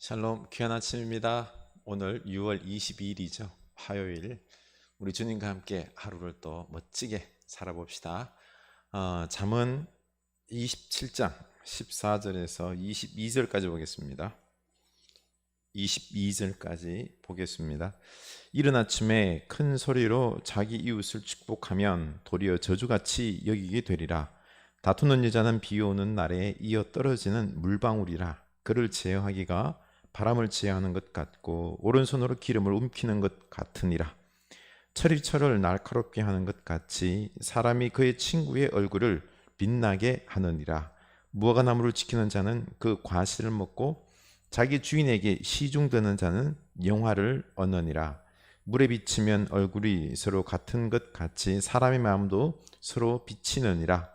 샬롬, 귀한 아침입니다. 오늘 6월 22일이죠. 화요일. 우리 주님과 함께 하루를 또 멋지게 살아봅시다. 잠언 27장 14절에서 22절까지 보겠습니다. 22절까지 보겠습니다. 이른 아침에 큰 소리로 자기 이웃을 축복하면 도리어 저주같이 여기게 되리라. 다투는 여자는 비 오는 날에 이어 떨어지는 물방울이라. 그를 제어하기가 바람을 제어하는 것 같고 오른손으로 기름을 움키는 것 같으니라. 철이 철을 날카롭게 하는 것 같이 사람이 그의 친구의 얼굴을 빛나게 하느니라. 무화과나무를 지키는 자는 그 과실을 먹고 자기 주인에게 시중드는 자는 영화를 얻느니라. 물에 비치면 얼굴이 서로 같은 것 같이 사람의 마음도 서로 비치느니라.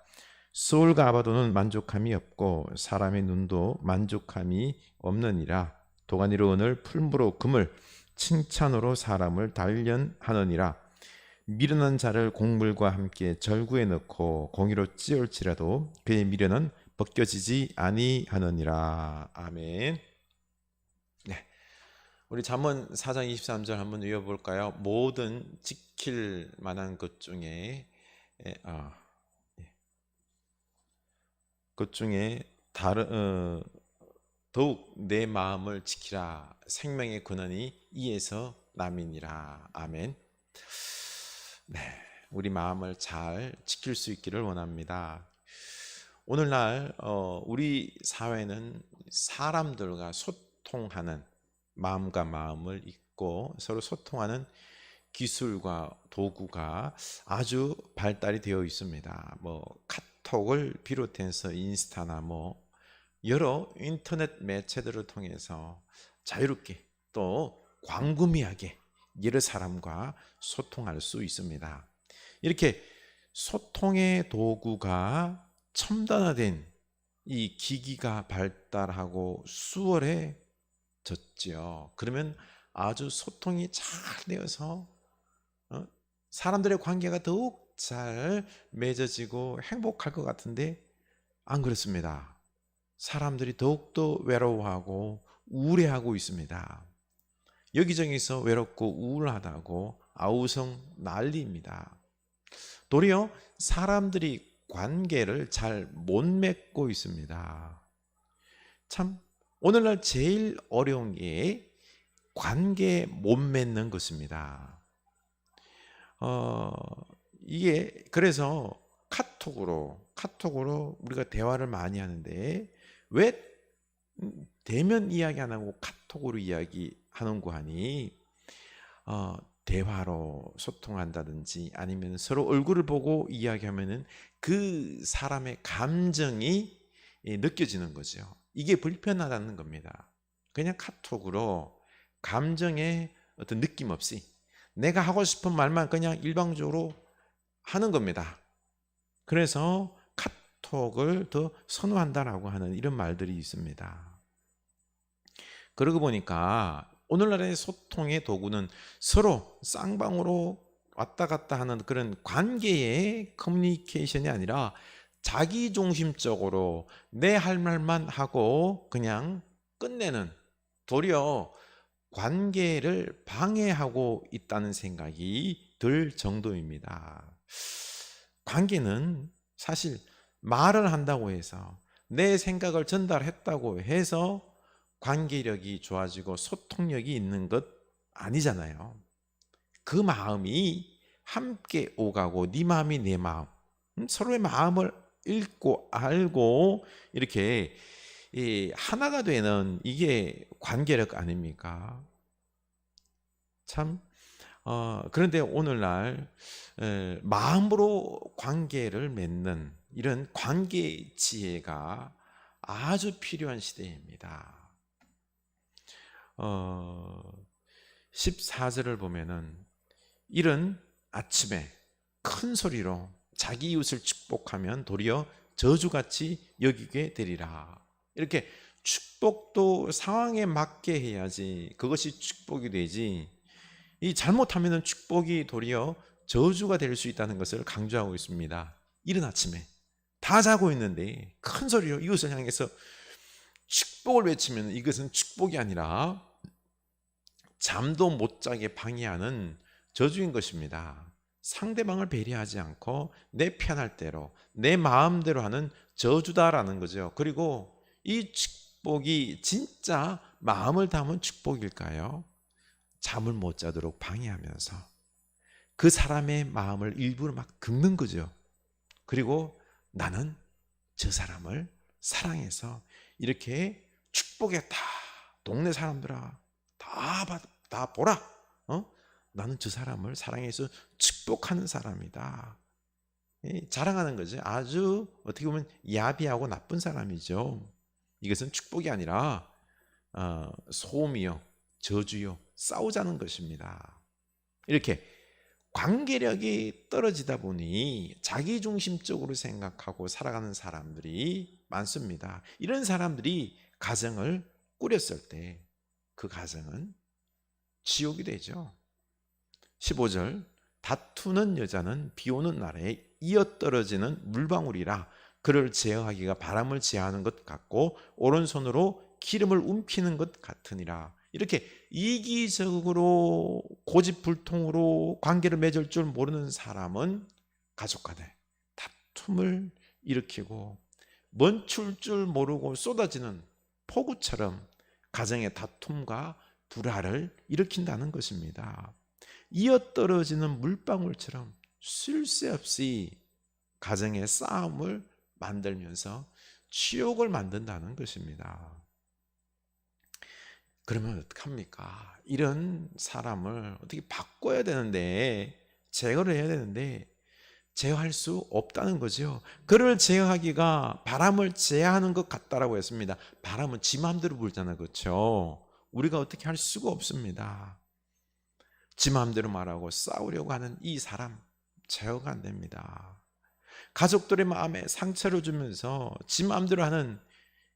소울과 아바도는 만족함이 없고 사람의 눈도 만족함이 없느니라. 도가니로 은을 풀무로 금을 칭찬으로 사람을 단련하느니라. 미련한 자를 곡물과 함께 절구에 넣고 공의로 찌울지라도 그의 미련은 벗겨지지 아니하느니라. 아멘. 네, 우리 잠언 4장 23절 한번 읽어볼까요? 모든 지킬 만한 것 중에 더욱 내 마음을 지키라. 생명의 근원이 이에서 남이니라. 아멘. 네, 우리 마음을 잘 지킬 수 있기를 원합니다. 오늘날 우리 사회는 사람들과 소통하는 마음과 마음을 잇고 서로 소통하는 기술과 도구가 아주 발달이 되어 있습니다. 카톡을 비롯해서 인스타나 여러 인터넷 매체들을 통해서 자유롭게 또 광범위하게 여러 사람과 소통할 수 있습니다. 이렇게 소통의 도구가 첨단화된 이 기기가 발달하고 수월해졌지요. 그러면 아주 소통이 잘 되어서 사람들의 관계가 더욱 잘 맺어지고 행복할 것 같은데 안 그렇습니다. 사람들이 더욱더 외로워하고 우울해하고 있습니다. 여기저기서 외롭고 우울하다고 아우성 난리입니다. 도리어 사람들이 관계를 잘 못 맺고 있습니다. 참 오늘날 제일 어려운 게 관계 못 맺는 것입니다. 이게 그래서 카톡으로 우리가 대화를 많이 하는데 왜 대면 이야기 안 하고 카톡으로 이야기하는고 하니 대화로 소통한다든지 아니면 서로 얼굴을 보고 이야기하면은 그 사람의 감정이 느껴지는 거죠. 이게 불편하다는 겁니다. 그냥 카톡으로 감정에 어떤 느낌 없이 내가 하고 싶은 말만 그냥 일방적으로 하는 겁니다. 그래서 카톡을 더 선호한다라고 하는 이런 말들이 있습니다. 그러고 보니까 오늘날의 소통의 도구는 서로 쌍방으로 왔다 갔다 하는 그런 관계의 커뮤니케이션이 아니라 자기중심적으로 내 할 말만 하고 그냥 끝내는, 도리어 관계를 방해하고 있다는 생각이 들 정도입니다. 관계는 사실 말을 한다고 해서 내 생각을 전달했다고 해서 관계력이 좋아지고 소통력이 있는 것 아니잖아요. 그 마음이 함께 오가고 네 마음이 내 마음, 서로의 마음을 읽고 알고 이렇게 하나가 되는 이게 관계력 아닙니까? 참 그런데 오늘날 마음으로 관계를 맺는 이런 관계 지혜가 아주 필요한 시대입니다. 14절을 보면은 이른 아침에 큰 소리로 자기 이웃을 축복하면 도리어 저주같이 여기게 되리라. 이렇게 축복도 상황에 맞게 해야지 그것이 축복이 되지, 이 잘못하면 축복이 도리어 저주가 될 수 있다는 것을 강조하고 있습니다. 이른 아침에 다 자고 있는데 큰 소리로 이웃을 향해서 축복을 외치면 이것은 축복이 아니라 잠도 못 자게 방해하는 저주인 것입니다. 상대방을 배려하지 않고 내 편할 대로 내 마음대로 하는 저주다라는 거죠. 그리고 이 축복이 진짜 마음을 담은 축복일까요? 잠을 못 자도록 방해하면서 그 사람의 마음을 일부러 막 긁는 거죠. 그리고 나는 저 사람을 사랑해서 이렇게 축복했다. 동네 사람들아 다 보라. 나는 저 사람을 사랑해서 축복하는 사람이다. 자랑하는 거죠. 아주 어떻게 보면 야비하고 나쁜 사람이죠. 이것은 축복이 아니라 소음이요, 저주요, 싸우자는 것입니다. 이렇게 관계력이 떨어지다 보니 자기중심적으로 생각하고 살아가는 사람들이 많습니다. 이런 사람들이 가정을 꾸렸을 때 그 가정은 지옥이 되죠. 15절, 다투는 여자는 비 오는 날에 이어떨어지는 물방울이라 그를 제어하기가 바람을 제어하는 것 같고 오른손으로 기름을 움키는 것 같으니라. 이렇게 이기적으로 고집불통으로 관계를 맺을 줄 모르는 사람은 가족 간에 다툼을 일으키고 멈출 줄 모르고 쏟아지는 폭우처럼 가정의 다툼과 불화를 일으킨다는 것입니다. 이어떨어지는 물방울처럼 쉴 새 없이 가정의 싸움을 만들면서 치욕을 만든다는 것입니다. 그러면 어떡합니까? 이런 사람을 어떻게 바꿔야 되는데, 제어를 해야 되는데 제어할 수 없다는 거죠. 그를 제어하기가 바람을 제어하는 것 같다라고 했습니다. 바람은 지 마음대로 불잖아요. 그렇죠? 우리가 어떻게 할 수가 없습니다. 지 마음대로 말하고 싸우려고 하는 이 사람 제어가 안 됩니다. 가족들의 마음에 상처를 주면서 지 마음대로 하는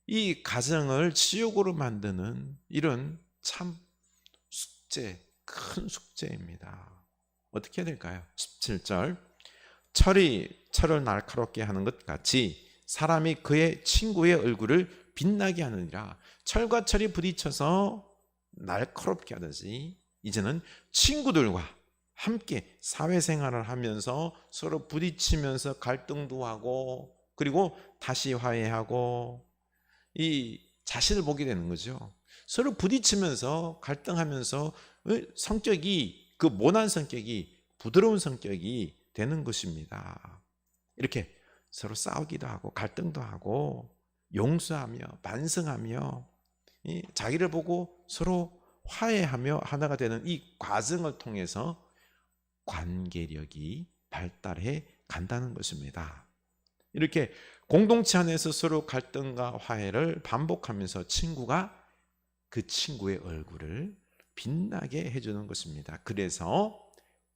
이 가정을 지옥으로 만드는 이런 참 숙제, 큰 숙제입니다. 어떻게 해야 될까요? 17절, 철이 철을 날카롭게 하는 것 같이 사람이 그의 친구의 얼굴을 빛나게 하느니라. 철과 철이 부딪혀서 날카롭게 하듯이 이제는 친구들과 함께 사회생활을 하면서 서로 부딪히면서 갈등도 하고 그리고 다시 화해하고 이 자신을 보게 되는 거죠. 서로 부딪히면서 갈등하면서 성격이, 그 모난 성격이 부드러운 성격이 되는 것입니다. 이렇게 서로 싸우기도 하고 갈등도 하고 용서하며 반성하며 자기를 보고 서로 화해하며 하나가 되는 이 과정을 통해서 관계력이 발달해 간다는 것입니다. 이렇게 공동체 안에서 서로 갈등과 화해를 반복하면서 친구가 그 친구의 얼굴을 빛나게 해주는 것입니다. 그래서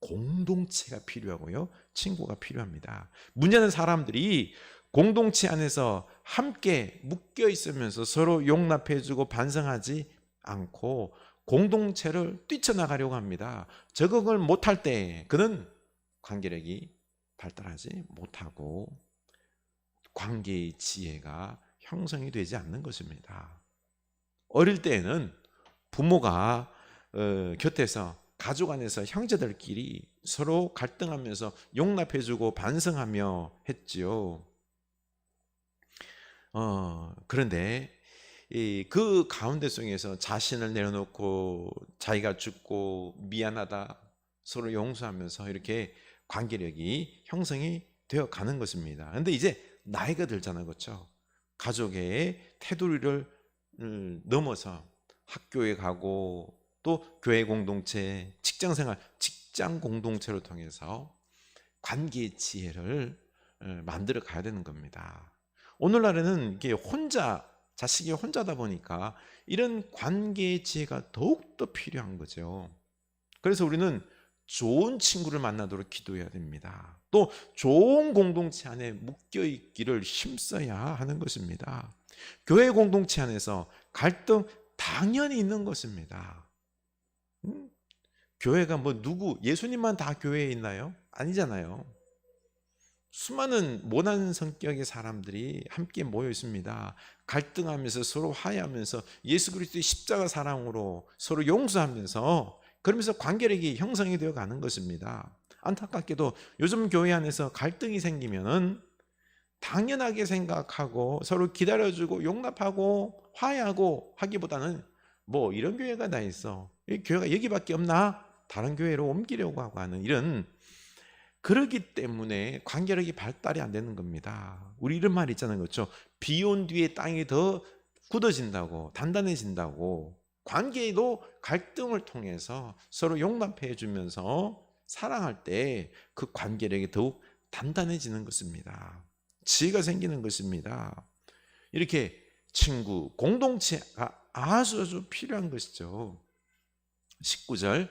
공동체가 필요하고요, 친구가 필요합니다. 문제는 사람들이 공동체 안에서 함께 묶여 있으면서 서로 용납해주고 반성하지 않고 공동체를 뛰쳐나가려고 합니다. 적응을 못할 때 그는 관계력이 발달하지 못하고 관계의 지혜가 형성이 되지 않는 것입니다. 어릴 때에는 부모가 곁에서 가족 안에서 형제들끼리 서로 갈등하면서 용납해주고 반성하며 했지요. 그런데 그 가운데 속에서 자신을 내려놓고 자기가 죽고 미안하다 서로 용서하면서 이렇게 관계력이 형성이 되어 가는 것입니다. 그런데 이제 나이가 들잖아요. 그렇죠? 가족의 테두리를 넘어서 학교에 가고 또 교회 공동체, 직장생활, 직장 공동체를 통해서 관계의 지혜를 만들어 가야 되는 겁니다. 오늘날에는 이게 자식이 혼자다 보니까 이런 관계의 지혜가 더욱더 필요한 거죠. 그래서 우리는 좋은 친구를 만나도록 기도해야 됩니다. 또 좋은 공동체 안에 묶여있기를 힘써야 하는 것입니다. 교회 공동체 안에서 갈등 당연히 있는 것입니다. 교회가 예수님만 다 교회에 있나요? 아니잖아요. 수많은 모난 성격의 사람들이 함께 모여 있습니다. 갈등하면서 서로 화해하면서 예수 그리스도의 십자가 사랑으로 서로 용서하면서 그러면서 관계력이 형성이 되어 가는 것입니다. 안타깝게도 요즘 교회 안에서 갈등이 생기면은 당연하게 생각하고 서로 기다려주고 용납하고 화해하고 하기보다는 뭐 이런 교회가 다 있어, 이 교회가 여기밖에 없나, 다른 교회로 옮기려고 하고 하는 이런, 그러기 때문에 관계력이 발달이 안 되는 겁니다. 우리 이런 말 있잖아요, 그렇죠? 비 온 뒤에 땅이 더 굳어진다고, 단단해진다고. 관계도 갈등을 통해서 서로 용납해 주면서 사랑할 때 그 관계력이 더욱 단단해지는 것입니다. 지혜가 생기는 것입니다. 이렇게 친구, 공동체가 아주 필요한 것이죠. 19절,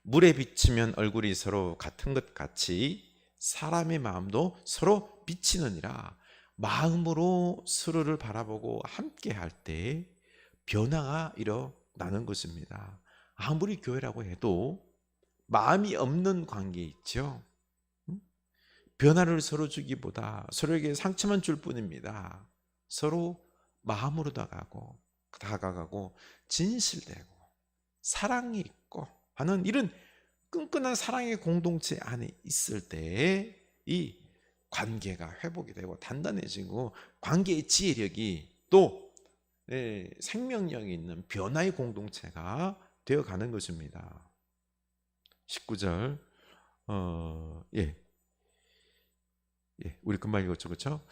물에 비치면 얼굴이 서로 같은 것 같이 사람의 마음도 서로 비치느니라. 마음으로 서로를 바라보고 함께 할 때 변화가 일어나는 것입니다. 아무리 교회라고 해도 마음이 없는 관계 있죠. 변화를 서로 주기보다 서로에게 상처만 줄 뿐입니다. 서로 마음으로 다가가고 진실되고 사랑이 있고 하는 이런 끈끈한 사랑의 공동체 안에 있을 때 이 관계가 회복이 되고 단단해지고 관계의 지혜력이 또 생명력이 있는 변화의 공동체가 되어가는 것입니다. 19절 우리 금방 읽었죠, 그렇죠?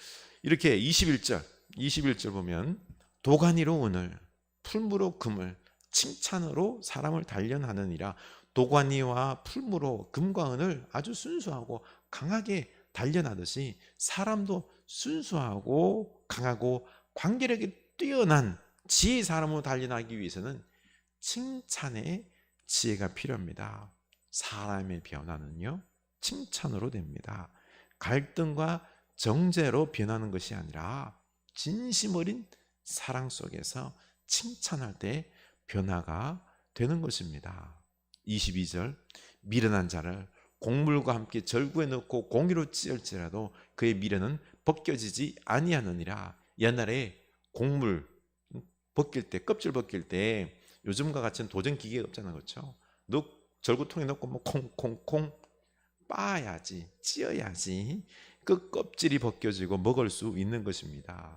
이렇게 21절 보면 도가니로 은을, 풀무로 금을, 칭찬으로 사람을 단련하느니라. 도가니와 풀무로 금과 은을 아주 순수하고 강하게 단련하듯이 사람도 순수하고 강하고 관계력이 뛰어난 지혜의 사람으로 단련하기 위해서는 칭찬의 지혜가 필요합니다. 사람의 변화는요, 칭찬으로 됩니다. 갈등과 정죄로 변하는 것이 아니라 진심 어린 사랑 속에서 칭찬할 때 변화가 되는 것입니다. 22절, 미련한 자를 곡물과 함께 절구에 넣고 공기로 찌을지라도 그의 미련은 벗겨지지 아니하느니라. 옛날에 곡물 벗길 때, 껍질 벗길 때 요즘과 같은 도전 기계가 없잖아요, 그렇죠? 절구통에 넣고 뭐 콩콩콩 빻아야지, 찧어야지 그 껍질이 벗겨지고 먹을 수 있는 것입니다.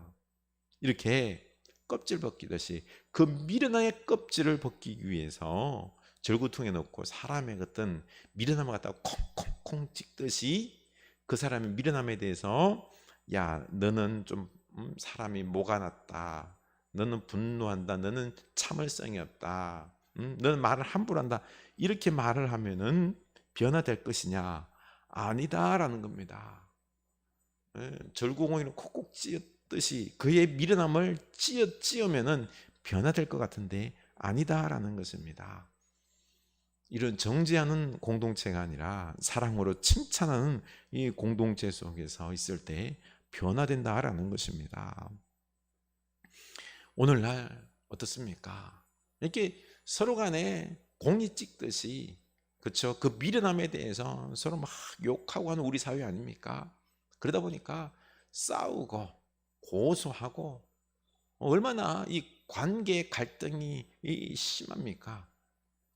이렇게 껍질 벗기듯이 그 미련함의 껍질을 벗기기 위해서 절구통에 넣고 사람의 어떤 미련함을 갖다가 콩콩콩 찍듯이 그 사람의 미련함에 대해서, 야, 너는 좀 사람이 뭐가 났다, 너는 분노한다, 너는 참을성이 없다, 너는 말을 함부로 한다, 이렇게 말을 하면은 변화될 것이냐? 아니다라는 겁니다. 절구공이는 콕콕 찧었듯이 그의 미련함을 찧으면은 변화될 것 같은데 아니다라는 것입니다. 이런 정죄하는 공동체가 아니라 사랑으로 칭찬하는 이 공동체 속에서 있을 때 변화된다라는 것입니다. 오늘날 어떻습니까? 이렇게 서로 간에 공이 찍듯이, 그렇죠? 그 미련함에 대해서 서로 막 욕하고 하는 우리 사회 아닙니까? 그러다 보니까 싸우고 고소하고 얼마나 이 관계 갈등이 심합니까?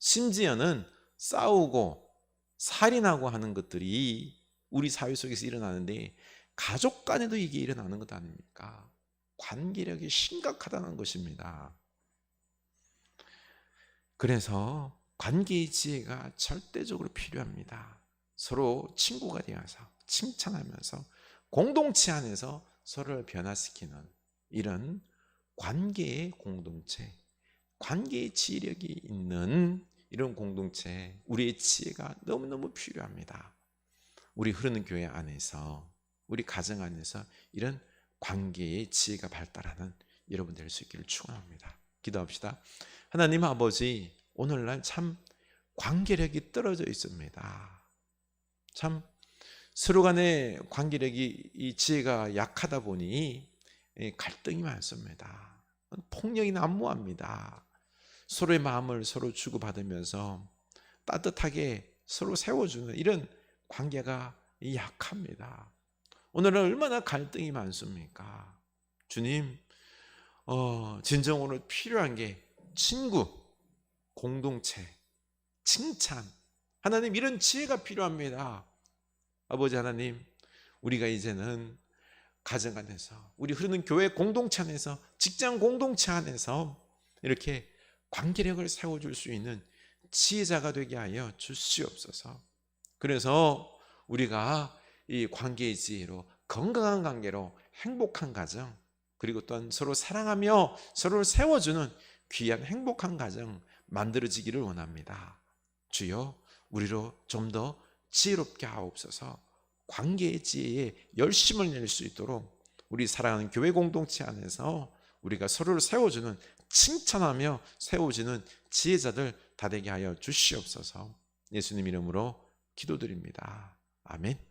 심지어는 싸우고 살인하고 하는 것들이 우리 사회 속에서 일어나는데 가족 간에도 이게 일어나는 것 아닙니까? 관계력이 심각하다는 것입니다. 그래서 관계의 지혜가 절대적으로 필요합니다. 서로 친구가 되어서 칭찬하면서 공동체 안에서 서로를 변화시키는 이런 관계의 공동체, 관계의 지혜력이 있는 이런 공동체, 우리의 지혜가 너무너무 필요합니다. 우리 흐르는 교회 안에서, 우리 가정 안에서 이런 관계의 지혜가 발달하는 여러분 될 수 있기를 축원합니다. 기도합시다. 하나님 아버지, 오늘날 참 관계력이 떨어져 있습니다. 참 서로 간의 관계력이, 이 지혜가 약하다 보니 갈등이 많습니다. 폭력이 난무합니다. 서로의 마음을 서로 주고받으면서 따뜻하게 서로 세워주는 이런 관계가 약합니다. 오늘은 얼마나 갈등이 많습니까? 주님, 진정으로 필요한 게 친구, 공동체, 칭찬. 하나님, 이런 지혜가 필요합니다. 아버지 하나님, 우리가 이제는 가정 안에서, 우리 흐르는 교회 공동체 안에서, 직장 공동체 안에서 이렇게 관계력을 세워줄 수 있는 지혜자가 되게 하여 주시옵소서. 그래서 우리가 이 관계의 지혜로 건강한 관계로 행복한 가정, 그리고 또한 서로 사랑하며 서로를 세워주는 귀한 행복한 가정 만들어지기를 원합니다. 주여, 우리로 좀 더 지혜롭게 하옵소서. 관계의 지혜에 열심을 낼 수 있도록 우리 사랑하는 교회 공동체 안에서 우리가 서로를 세워주는, 칭찬하며 세워주는 지혜자들 다 되게 하여 주시옵소서. 예수님 이름으로 기도드립니다. 아멘.